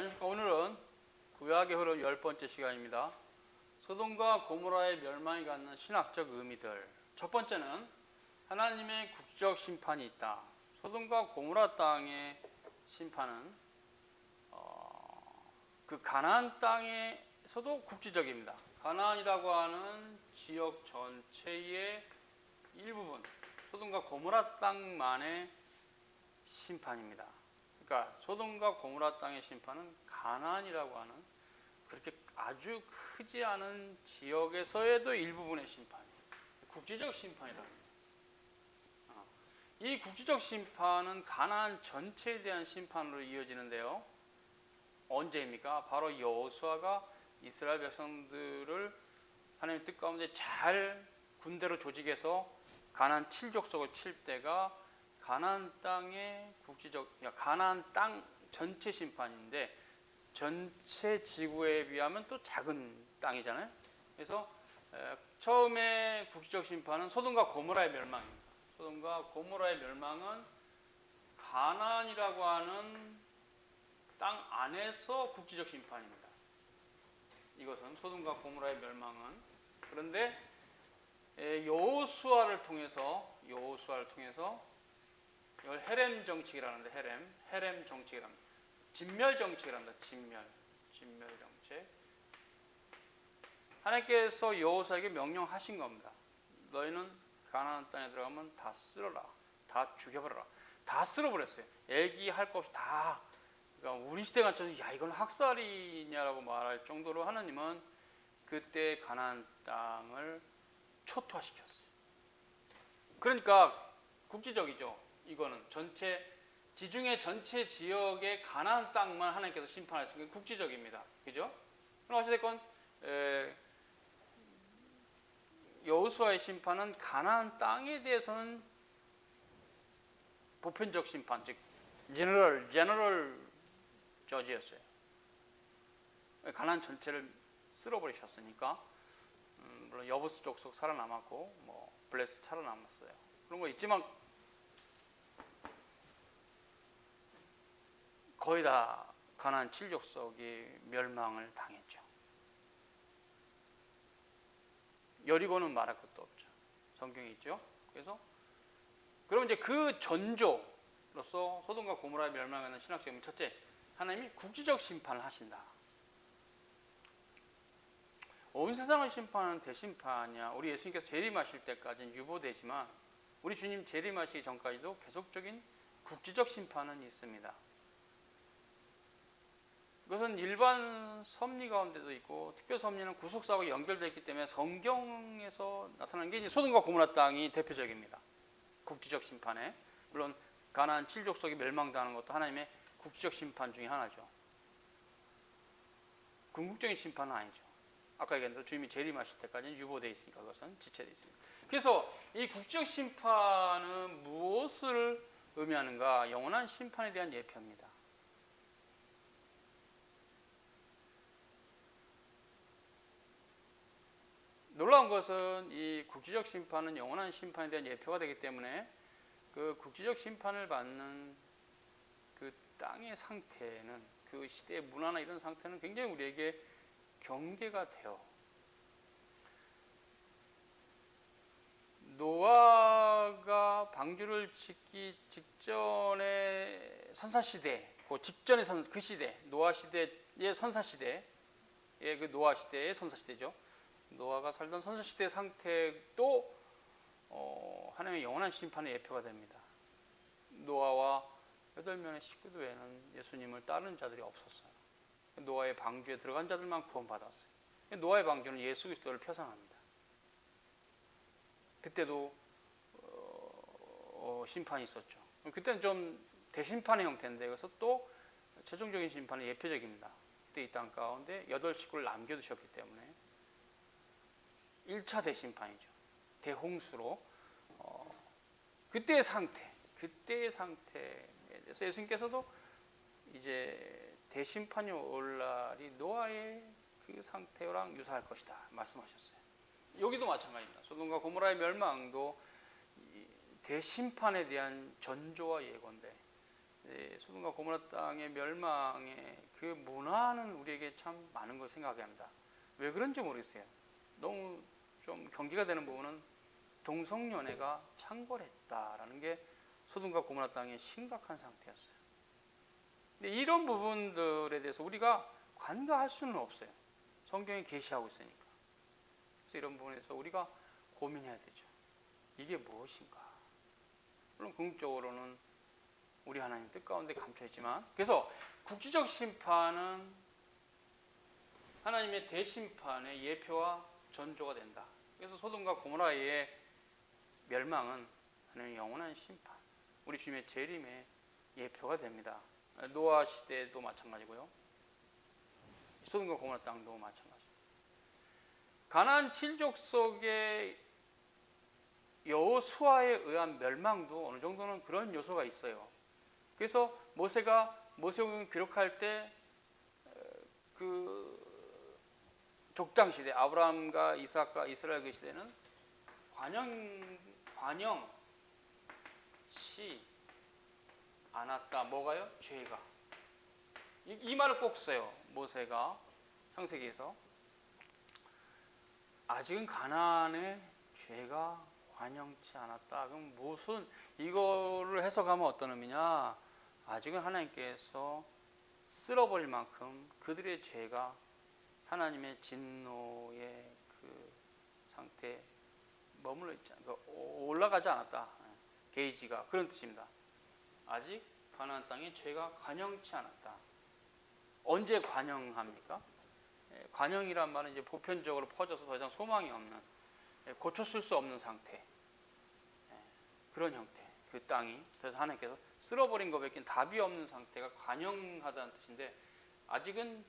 안녕하십니까. 오늘은 구약의 흐름 10번째 시간입니다. 소돔과 고모라의 멸망이 갖는 신학적 의미들. 첫 번째는 하나님의 국지적 심판이 있다. 소돔과 고모라 땅의 심판은 그 가나안 땅에서도 국지적입니다. 가나안이라고 하는 지역 전체의 일부분, 소돔과 고모라 땅만의 심판입니다. 그러니까 소돔과 고모라 땅의 심판은 가나안이라고 하는 그렇게 아주 크지 않은 지역에서에도 일부분의 심판이에요. 국지적 심판이라고 합니다. 이 국지적 심판은 가나안 전체에 대한 심판으로 이어지는데요. 언제입니까? 바로 여호수아가 이스라엘 백성들을 하나님의 뜻 가운데 잘 군대로 조직해서 가나안 7족속을 칠 때가 가나안 땅의 가나안 땅 전체 심판인데, 전체 지구에 비하면 또 작은 땅이잖아요. 그래서 처음에 국지적 심판은 소돔과 고모라의 멸망입니다. 소돔과 고모라의 멸망은 가나안이라고 하는 땅 안에서 국지적 심판입니다. 이것은 소돔과 고모라의 멸망은. 그런데 여호수아를 통해서 이걸 헤렘 정책이라는데, 헤렘 정책이랍니다. 진멸 정책이랍니다. 진멸 정책. 하나님께서 여호수아에게 명령하신 겁니다. 너희는 가나안 땅에 들어가면 다 쓸어라, 다 죽여버려라. 다 쓸어버렸어요. 얘기할 것 없이 다. 그러니까 우리 시대 같아서 야 이건 학살이냐라고 말할 정도로 하나님은 그때 가나안 땅을 초토화시켰어요. 그러니까 국지적이죠. 이거는 지중해 전체 지역의 가나안 땅만 하나님께서 심판하셨으니까 국지적입니다. 그죠? 그럼 어찌됐건 여호수아의 심판은 가나안 땅에 대해서는 보편적 심판, 즉 제너럴 저지였어요. 가나안 전체를 쓸어버리셨으니까. 물론 여부스 족속 살아남았고 블레스 살아남았어요. 그런 거 있지만 거의 다 가나안 7족속이 멸망을 당했죠. 여리고는 말할 것도 없죠. 성경에 있죠. 그래서 그럼 이제 그 전조로서 소돔과 고모라의 멸망하는 신학적 의미, 첫째, 하나님이 국지적 심판을 하신다. 온 세상을 심판하는 대심판이야. 우리 예수님께서 재림하실 때까지는 유보되지만 우리 주님 재림하시기 전까지도 계속적인 국지적 심판은 있습니다. 그것은 일반 섭리 가운데도 있고, 특별 섭리는 구속사하고 연결되어 있기 때문에 성경에서 나타나는 게 이제 소돔과 고모라 땅이 대표적입니다. 국지적 심판에. 물론 가나안 7족속이 멸망당하는 것도 하나님의 국지적 심판 중에 하나죠. 궁극적인 심판은 아니죠. 아까 얘기한 대로 주님이 재림하실 때까지는 유보되어 있으니까 그것은 지체되어 있습니다. 그래서 이 국지적 심판은 무엇을 의미하는가? 영원한 심판에 대한 예표입니다. 놀라운 것은 이 국지적 심판은 영원한 심판에 대한 예표가 되기 때문에 그 국지적 심판을 받는 그 땅의 상태는, 그 시대의 문화나 이런 상태는 굉장히 우리에게 경계가 돼요. 노아가 방주를 짓기 직전의 선사시대, 그 시대, 노아 시대의 선사시대의 그 노아 시대의 선사시대죠. 노아가 살던 선사시대 상태도 하나님의 영원한 심판의 예표가 됩니다. 노아와 8명의 식구들 외에는 예수님을 따르는 자들이 없었어요. 노아의 방주에 들어간 자들만 구원받았어요. 노아의 방주는 예수 그리스도를 표상합니다. 그때도 심판이 있었죠. 그때는 좀 대심판의 형태인데, 그래서 또 최종적인 심판은 예표적입니다. 그때 이 땅 가운데 8식구를 남겨두셨기 때문에 1차 대심판이죠. 대홍수로 그때의 상태에 대해서 예수님께서도 이제 대심판이 올 날이 노아의 그 상태랑 유사할 것이다 말씀하셨어요. 여기도 마찬가지입니다. 소돔과 고모라의 멸망도 대심판에 대한 전조와 예고인데, 소돔과 고모라 땅의 멸망의 그 문화는 우리에게 참 많은 걸 생각하게 합니다. 왜 그런지 모르겠어요. 너무 좀 경계가 되는 부분은 동성연애가 창궐했다라는 게 소돔과 고모라 땅의 심각한 상태였어요. 근데 이런 부분들에 대해서 우리가 관가할 수는 없어요. 성경이 계시하고 있으니까. 그래서 이런 부분에서 우리가 고민해야 되죠. 이게 무엇인가? 물론 궁극적으로는 우리 하나님 뜻 가운데 감춰 있지만, 그래서 국지적 심판은 하나님의 대심판의 예표와 전조가 된다. 그래서 소돔과 고모라의 멸망은 하나님의 영원한 심판, 우리 주님의 재림의 예표가 됩니다. 노아 시대도 마찬가지고요. 소돔과 고모라 땅도 마찬가지입니다. 가나안 7족 속의 여호수아에 의한 멸망도 어느 정도는 그런 요소가 있어요. 그래서 모세오경을 기록할 때 그 족장 시대, 아브라함과 이삭과 이스라엘 그 시대는 관영치 않았다. 뭐가요? 죄가. 이 말을 꼭 써요. 모세가 창세기에서 아직은 가나안의 죄가 관영치 않았다. 그럼 무슨 이거를 해석하면 어떤 의미냐? 아직은 하나님께서 쓸어버릴 만큼 그들의 죄가 하나님의 진노의 그 상태에 머물러 있지 않다. 올라가지 않았다. 게이지가 그런 뜻입니다. 아직 가나안 땅에 죄가 관영치 않았다. 언제 관영합니까? 관영이란 말은 이제 보편적으로 퍼져서 더 이상 소망이 없는, 고쳤을 수 없는 상태, 그런 형태, 그 땅이. 그래서 하나님께서 쓸어버린 것밖에 답이 없는 상태가 관영하다는 뜻인데, 아직은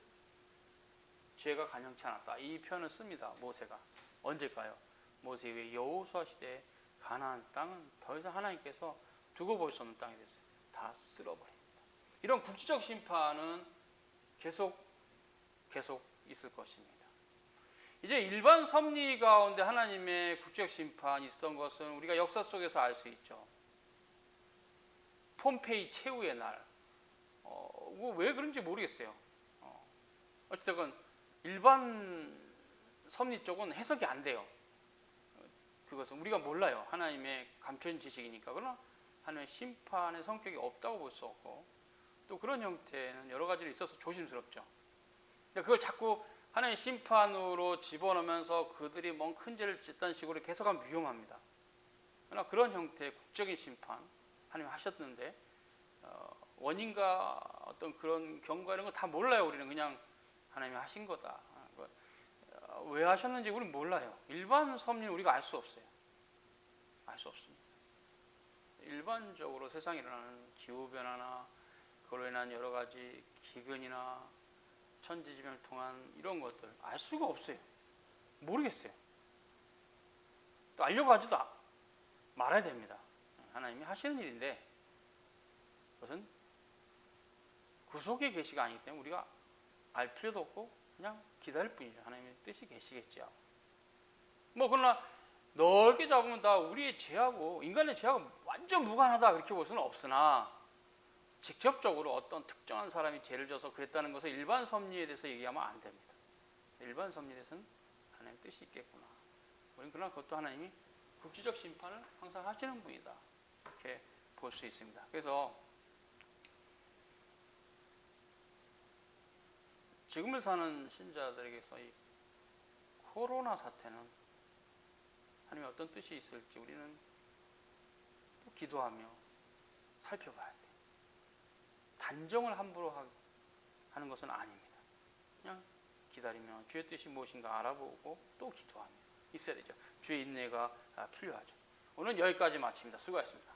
죄가 관영치 않았다. 이 표현을 씁니다. 모세가. 언제일까요? 모세 이후에 여호수아 시대에 가나안 땅은 더 이상 하나님께서 두고 볼 수 없는 땅이 됐어요. 다 쓸어버립니다. 이런 국지적 심판은 계속 있을 것입니다. 이제 일반 섭리 가운데 하나님의 국지적 심판이 있었던 것은 우리가 역사 속에서 알 수 있죠. 폼페이 최후의 날. 왜 그런지 모르겠어요. 어쨌든 일반 섭리 쪽은 해석이 안 돼요. 그것은 우리가 몰라요. 하나님의 감춰진 지식이니까. 그러나 하나님의 심판의 성격이 없다고 볼 수 없고, 또 그런 형태는 여러 가지로 있어서 조심스럽죠. 그걸 자꾸 하나님의 심판으로 집어넣으면서 그들이 뭔 큰 죄를 짓다는 식으로 해석하면 위험합니다. 그러나 그런 형태의 국적인 심판 하나님이 하셨는데, 원인과 어떤 그런 경과 이런 거 다 몰라요. 우리는 그냥 하나님이 하신 거다. 왜 하셨는지 우리는 몰라요. 일반 섭리는 우리가 알 수 없어요. 알 수 없습니다. 일반적으로 세상에 일어나는 기후변화나 그로 인한 여러 가지 기근이나 천지지변을 통한 이런 것들 알 수가 없어요. 모르겠어요. 또 알려고 하지도 말아야 됩니다. 하나님이 하시는 일인데, 그것은 구속의 계시가 아니기 때문에 우리가 알 필요도 없고 그냥 기다릴 뿐이죠. 하나님의 뜻이 계시겠죠. 그러나 넓게 잡으면 다 우리의 죄하고 인간의 죄하고 완전 무관하다 그렇게 볼 수는 없으나, 직접적으로 어떤 특정한 사람이 죄를 져서 그랬다는 것을 일반 섭리에 대해서 얘기하면 안 됩니다. 일반 섭리에 대해서는 하나님의 뜻이 있겠구나. 우리는 그러나 그것도 하나님이 국지적 심판을 항상 하시는 분이다. 이렇게 볼 수 있습니다. 그래서 지금을 사는 신자들에게서 이 코로나 사태는 하나님의 어떤 뜻이 있을지 우리는 또 기도하며 살펴봐야 돼요. 단정을 함부로 하는 것은 아닙니다. 그냥 기다리며 주의 뜻이 무엇인가 알아보고 또 기도하며 있어야 되죠. 주의 인내가 필요하죠. 오늘 여기까지 마칩니다. 수고하셨습니다.